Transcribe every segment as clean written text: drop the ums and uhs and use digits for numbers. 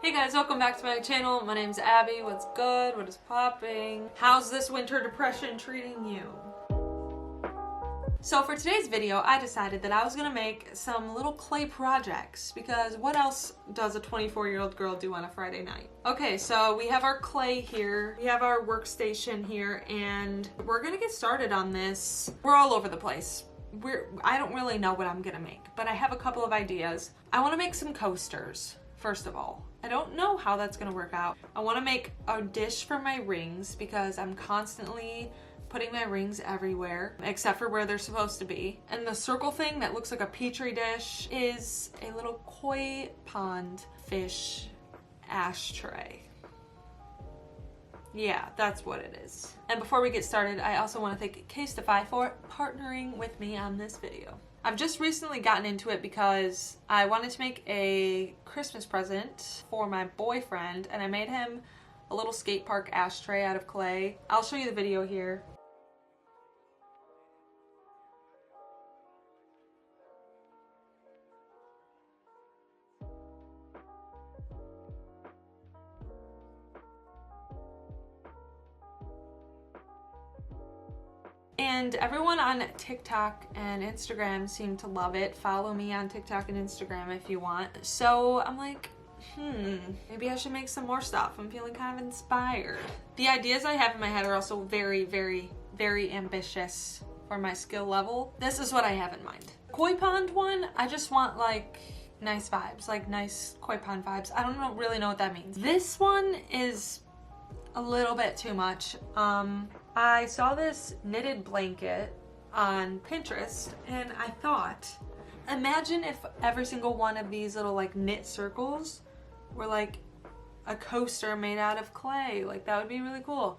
Hey guys, welcome back to my channel. My name's Abby. What's good? What is popping? How's this winter depression treating you? So for today's video, I decided that I was gonna make some little clay projects because what else does a 24-year-old girl do on a Friday night? Okay, so we have our clay here, we have our workstation here, and we're gonna get started on this. We're all over the place. I don't really know what I'm gonna make, but I have a couple of ideas. I wanna make some coasters, first of all. I don't know how that's gonna work out. I wanna make a dish for my rings because I'm constantly putting my rings everywhere except for where they're supposed to be. And the circle thing that looks like a petri dish is a little koi pond fish ashtray. Yeah, that's what it is. And before we get started, I also want to thank CASETIFY for partnering with me on this video. I've just recently gotten into it because I wanted to make a Christmas present for my boyfriend, and I made him a little skate park ashtray out of clay. I'll show you the video here. And everyone on TikTok and Instagram seemed to love it. Follow me on TikTok and Instagram if you want. So I'm like, maybe I should make some more stuff. I'm feeling kind of inspired. The ideas I have in my head are also very, very, very ambitious for my skill level. This is what I have in mind. Koi pond one, I just want like nice vibes, like nice koi pond vibes. I don't really know what that means. This one is a little bit too much. I saw this knitted blanket on Pinterest and I thought, imagine if every single one of these little like knit circles were like a coaster made out of clay. Like that would be really cool.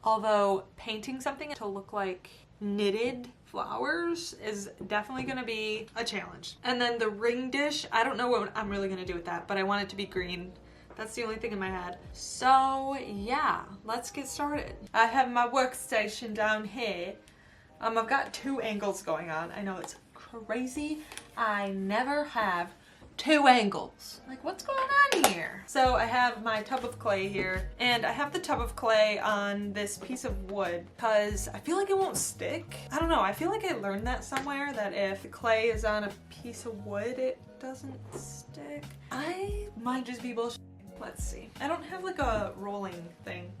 Although painting something to look like knitted flowers is definitely gonna be a challenge. And then the ring dish, I don't know what I'm really gonna do with that, but I want it to be green. That's the only thing in my head. So yeah, let's get started. I have my workstation down here. I've got two angles going on. I know it's crazy. I never have two angles. Like what's going on here? So I have my tub of clay here, and I have the tub of clay on this piece of wood because I feel like it won't stick. I don't know, I feel like I learned that somewhere, that if the clay is on a piece of wood, it doesn't stick. I might just be bullshit. Let's see. I don't have like a rolling thing.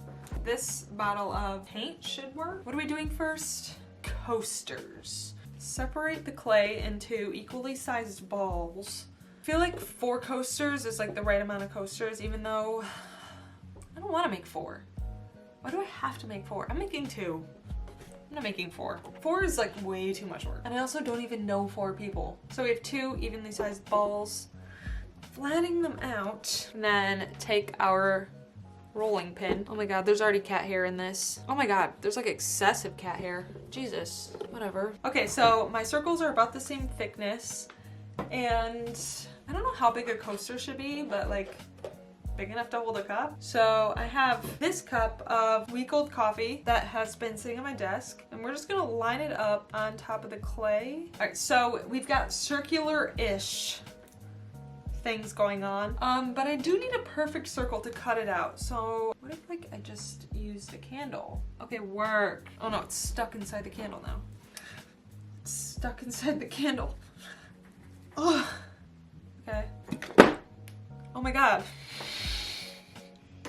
This bottle of paint should work. What are we doing first? Coasters. Separate the clay into equally sized balls. I feel like 4 coasters is like the right amount of coasters, even though I don't want to make 4. Why do I have to make 4? I'm making 2. I'm not making 4. 4 is like way too much work. And I also don't even know 4 people. So we have 2 evenly sized balls. Flattening them out, and then take our rolling pin. Oh my god, there's already cat hair in this. Oh my god, there's like excessive cat hair. Jesus, whatever. Okay, so my circles are about the same thickness, and I don't know how big a coaster should be, but like big enough to hold a cup. So I have this cup of week-old coffee that has been sitting on my desk, and we're just gonna line it up on top of the clay. All right, so we've got circular-ish things going on, but I do need a perfect circle to cut it out. So what if like I just used a candle? Okay, work. Oh no, it's stuck inside the candle now. It's stuck inside the candle. Oh, okay. Oh my god.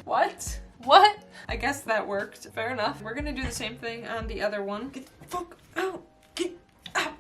What? I guess that worked. Fair enough. We're gonna do the same thing on the other one. Get the fuck out. Get out.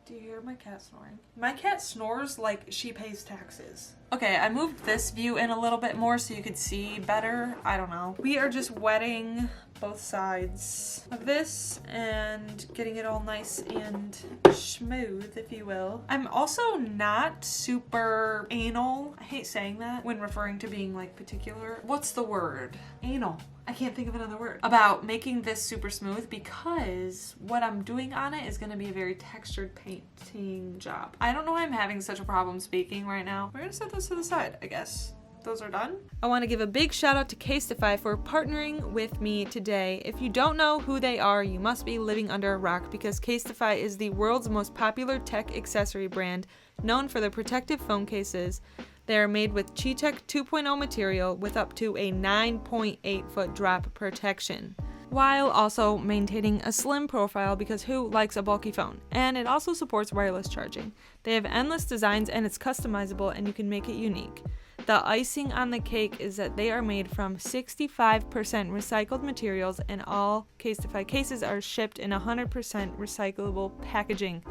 Do you hear my cat snoring? My cat snores like she pays taxes. Okay, I moved this view in a little bit more so you could see better. I don't know. We are just wetting both sides of this and getting it all nice and smooth, if you will. I'm also not super anal. I hate saying that when referring to being like particular. What's the word? Anal. I can't think of another word. About making this super smooth because what I'm doing on it is gonna be a very textured painting job. I don't know why I'm having such a problem speaking right now. We're gonna set those to the side, I guess. Those are done. I want to give a big shout out to CASETIFY for partnering with me today. If you don't know who they are, you must be living under a rock because CASETIFY is the world's most popular tech accessory brand, known for their protective phone cases, They are made with Chi-Tech 2.0 material with up to a 9.8 foot drop protection, while also maintaining a slim profile because who likes a bulky phone? And it also supports wireless charging. They have endless designs and it's customizable and you can make it unique. The icing on the cake is that they are made from 65% recycled materials and all CASETIFY cases are shipped in 100% recyclable packaging.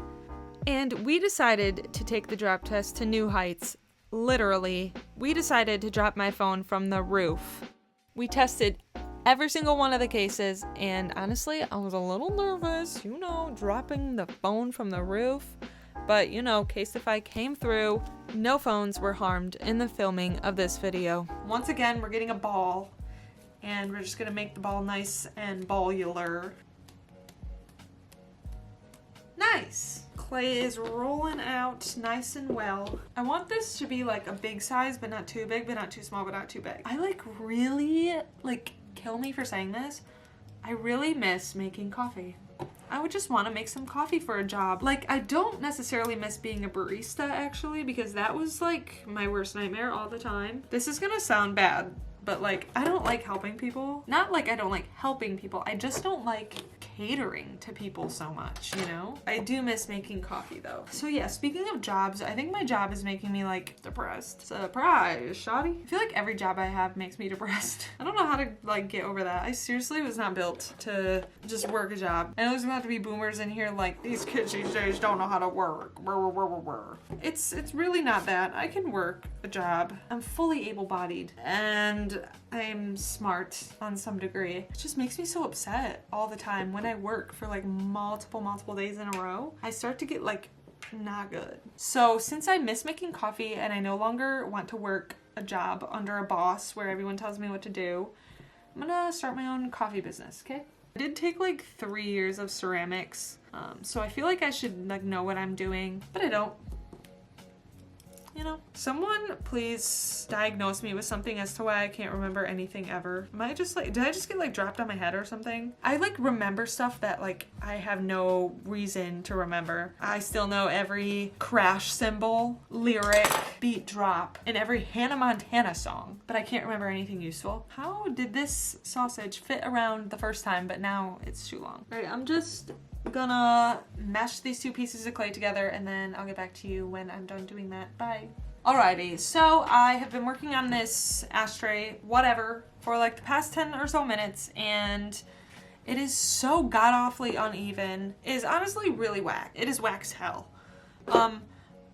And we decided to take the drop test to new heights. Literally, we decided to drop my phone from the roof. We tested every single one of the cases, and honestly, I was a little nervous, dropping the phone from the roof. But CASETIFY came through. No phones were harmed in the filming of this video. Once again, we're getting a ball, and we're just gonna make the ball nice and ballular. Nice! Clay is rolling out nice and well. I want this to be like a big size, but not too big, but not too small, but not too big. I really, kill me for saying this, I really miss making coffee. I would just want to make some coffee for a job. I don't necessarily miss being a barista actually, because that was my worst nightmare all the time. This is gonna sound bad, but I don't like helping people. Not I don't like helping people, I just don't like catering to people so much, I do miss making coffee though. So yeah, speaking of jobs, I think my job is making me depressed. Surprise, shoddy. I feel like every job I have makes me depressed. I don't know how to get over that. I seriously was not built to just work a job. I know there's about to be boomers in here these kids these days don't know how to work. It's really not that. I can work a job. I'm fully able-bodied and I'm smart on some degree. It just makes me so upset all the time when I work for multiple days in a row. I start to get not good. So since I miss making coffee and I no longer want to work a job under a boss where everyone tells me what to do, I'm gonna start my own coffee business, okay? I did take 3 years of ceramics, so I feel like I should know what I'm doing, but I don't. Someone please diagnose me with something as to why I can't remember anything ever. Am I just did I just get dropped on my head or something? I remember stuff that I have no reason to remember. I still know every crash cymbal, lyric, beat drop, and every Hannah Montana song, but I can't remember anything useful. How did this sausage fit around the first time, but now it's too long? All right, I'm just gonna mesh these two pieces of clay together and then I'll get back to you when I'm done doing that. Bye. Alrighty, so I have been working on this ashtray, whatever, for the past 10 or so minutes and it is so god-awfully uneven. It is honestly really whack. It is wax hell.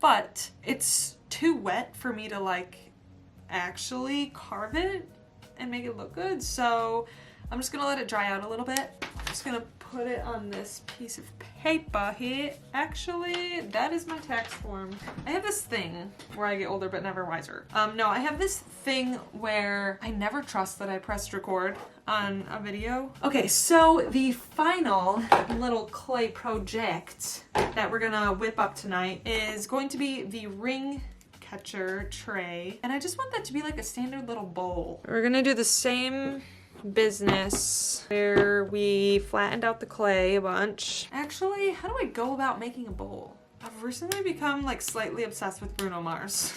But it's too wet for me to actually carve it and make it look good. So I'm just gonna let it dry out a little bit. I'm just gonna put it on this piece of paper here. Actually, that is my tax form. I have this thing where I get older but never wiser. No, I have this thing where I never trust that I pressed record on a video. Okay, so the final little clay project that we're gonna whip up tonight is going to be the ring catcher tray. And I just want that to be a standard little bowl. We're gonna do the same business where we flattened out the clay a bunch. Actually, how do I go about making a bowl? I've recently become slightly obsessed with Bruno Mars.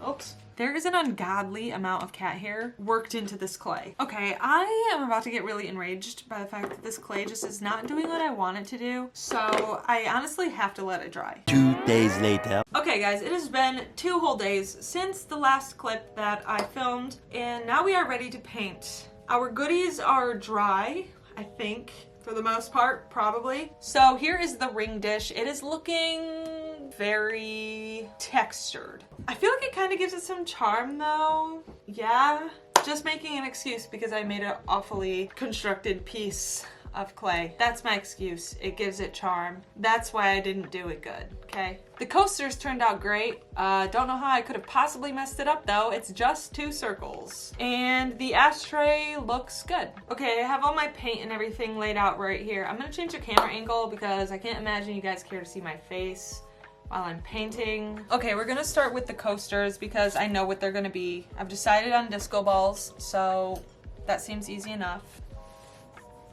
Oops. There is an ungodly amount of cat hair worked into this clay. Okay, I am about to get really enraged by the fact that this clay just is not doing what I want it to do. So I honestly have to let it dry. 2 days later. Okay guys, it has been 2 whole days since the last clip that I filmed, and now we are ready to paint. Our goodies are dry, I think, for the most part, probably. So here is the ring dish. It is looking very textured. I feel like it kind of gives it some charm though. Yeah, just making an excuse because I made an awfully constructed piece of clay. That's my excuse. It gives it charm. That's why I didn't do it good, okay? The coasters turned out great. Don't know how I could have possibly messed it up though. It's just 2 circles. And the ashtray looks good. Okay, I have all my paint and everything laid out right here. I'm gonna change the camera angle because I can't imagine you guys care to see my face while I'm painting. Okay, we're gonna start with the coasters because I know what they're gonna be. I've decided on disco balls, so that seems easy enough.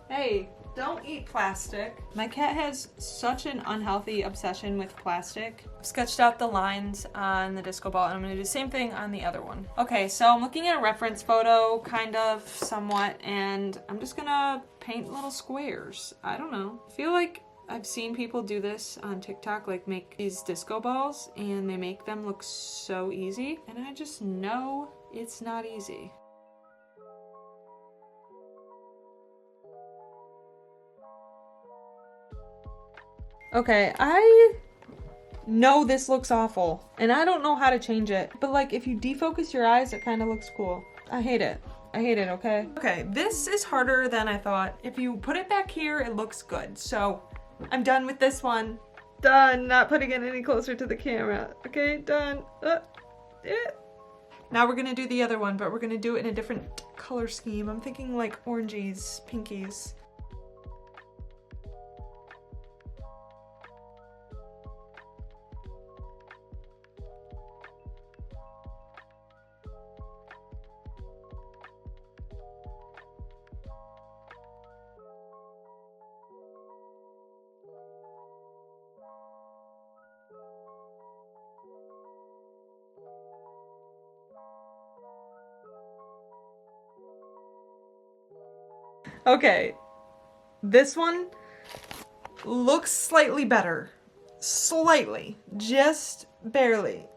Hey, Don't eat plastic. My cat has such an unhealthy obsession with plastic. I've sketched out the lines on the disco ball and I'm gonna do the same thing on the other one. Okay, so I'm looking at a reference photo, kind of, somewhat, and I'm just gonna paint little squares. I don't know. I feel like I've seen people do this on TikTok, like make these disco balls and they make them look so easy. And I just know it's not easy. Okay, I know this looks awful and I don't know how to change it, but like if you defocus your eyes, it kind of looks cool. I hate it. I hate it, okay? Okay, this is harder than I thought. If you put it back here, it looks good. So I'm done with this one. Done. Not putting it any closer to the camera. Okay, done. Now we're gonna do the other one, but we're gonna do it in a different color scheme. I'm thinking like oranges, pinkies. Okay, this one looks slightly better. Slightly. Just barely.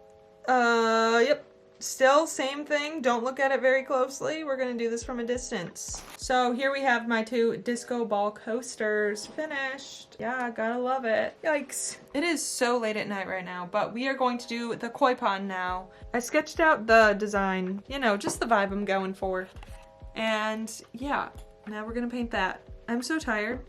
Yep. Still, same thing. Don't look at it very closely. We're gonna do this from a distance. So here we have my two disco ball coasters finished. Yeah, gotta love it. Yikes. It is so late at night right now, but we are going to do the koi pond now. I sketched out the design, you know, just the vibe I'm going for. And yeah. Now we're gonna paint that. I'm so tired.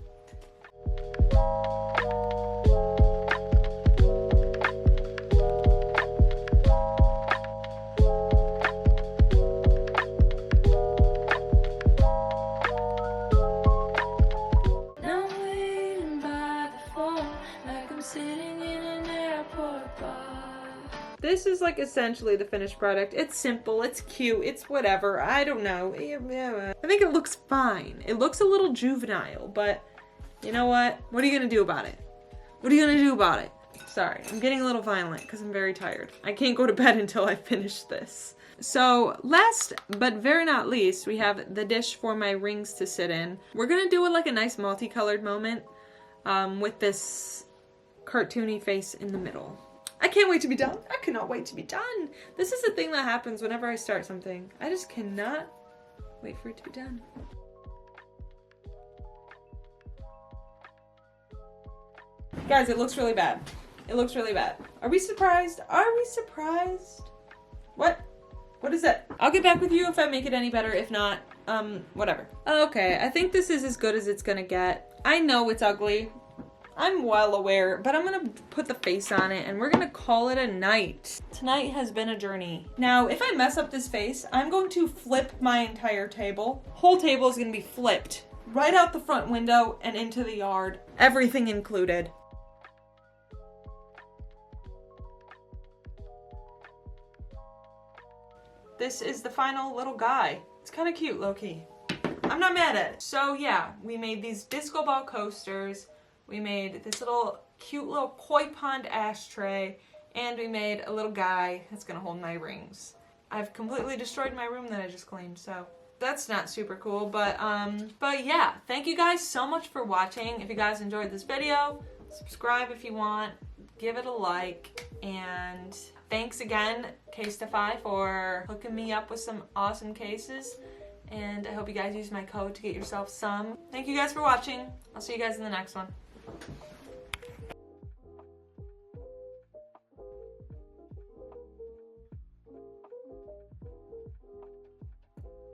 Now I'm waiting by the phone like I'm sitting in an airport bar. This is like essentially the finished product. It's simple, it's cute, it's whatever. I don't know. I think it looks fine. It looks a little juvenile, but you know what? What are you gonna do about it? What are you gonna do about it? Sorry, I'm getting a little violent because I'm very tired. I can't go to bed until I finish this. So last but very not least, we have the dish for my rings to sit in. We're gonna do it like a nice multicolored moment with this cartoony face in the middle. I can't wait to be done. I cannot wait to be done. This is the thing that happens whenever I start something. I just cannot wait for it to be done. Guys, it looks really bad. It looks really bad. Are we surprised? Are we surprised? What? What is it? I'll get back with you if I make it any better. If not, whatever. Okay, I think this is as good as it's gonna get. I know it's ugly. I'm well aware, but I'm gonna put the face on it and we're gonna call it a night. Tonight has been a journey. Now, if I mess up this face, I'm going to flip my entire table. Whole table is gonna be flipped right out the front window and into the yard. Everything included. This is the final little guy. It's kind of cute, low-key. I'm not mad at it. So yeah, we made these disco ball coasters. We made this little cute little koi pond ashtray, and we made a little guy that's gonna hold my rings. I've completely destroyed my room that I just cleaned, so that's not super cool, but yeah, thank you guys so much for watching. If you guys enjoyed this video, subscribe if you want, give it a like, and thanks again, CASETIFY, for hooking me up with some awesome cases. And I hope you guys use my code to get yourself some. Thank you guys for watching. I'll see you guys in the next one.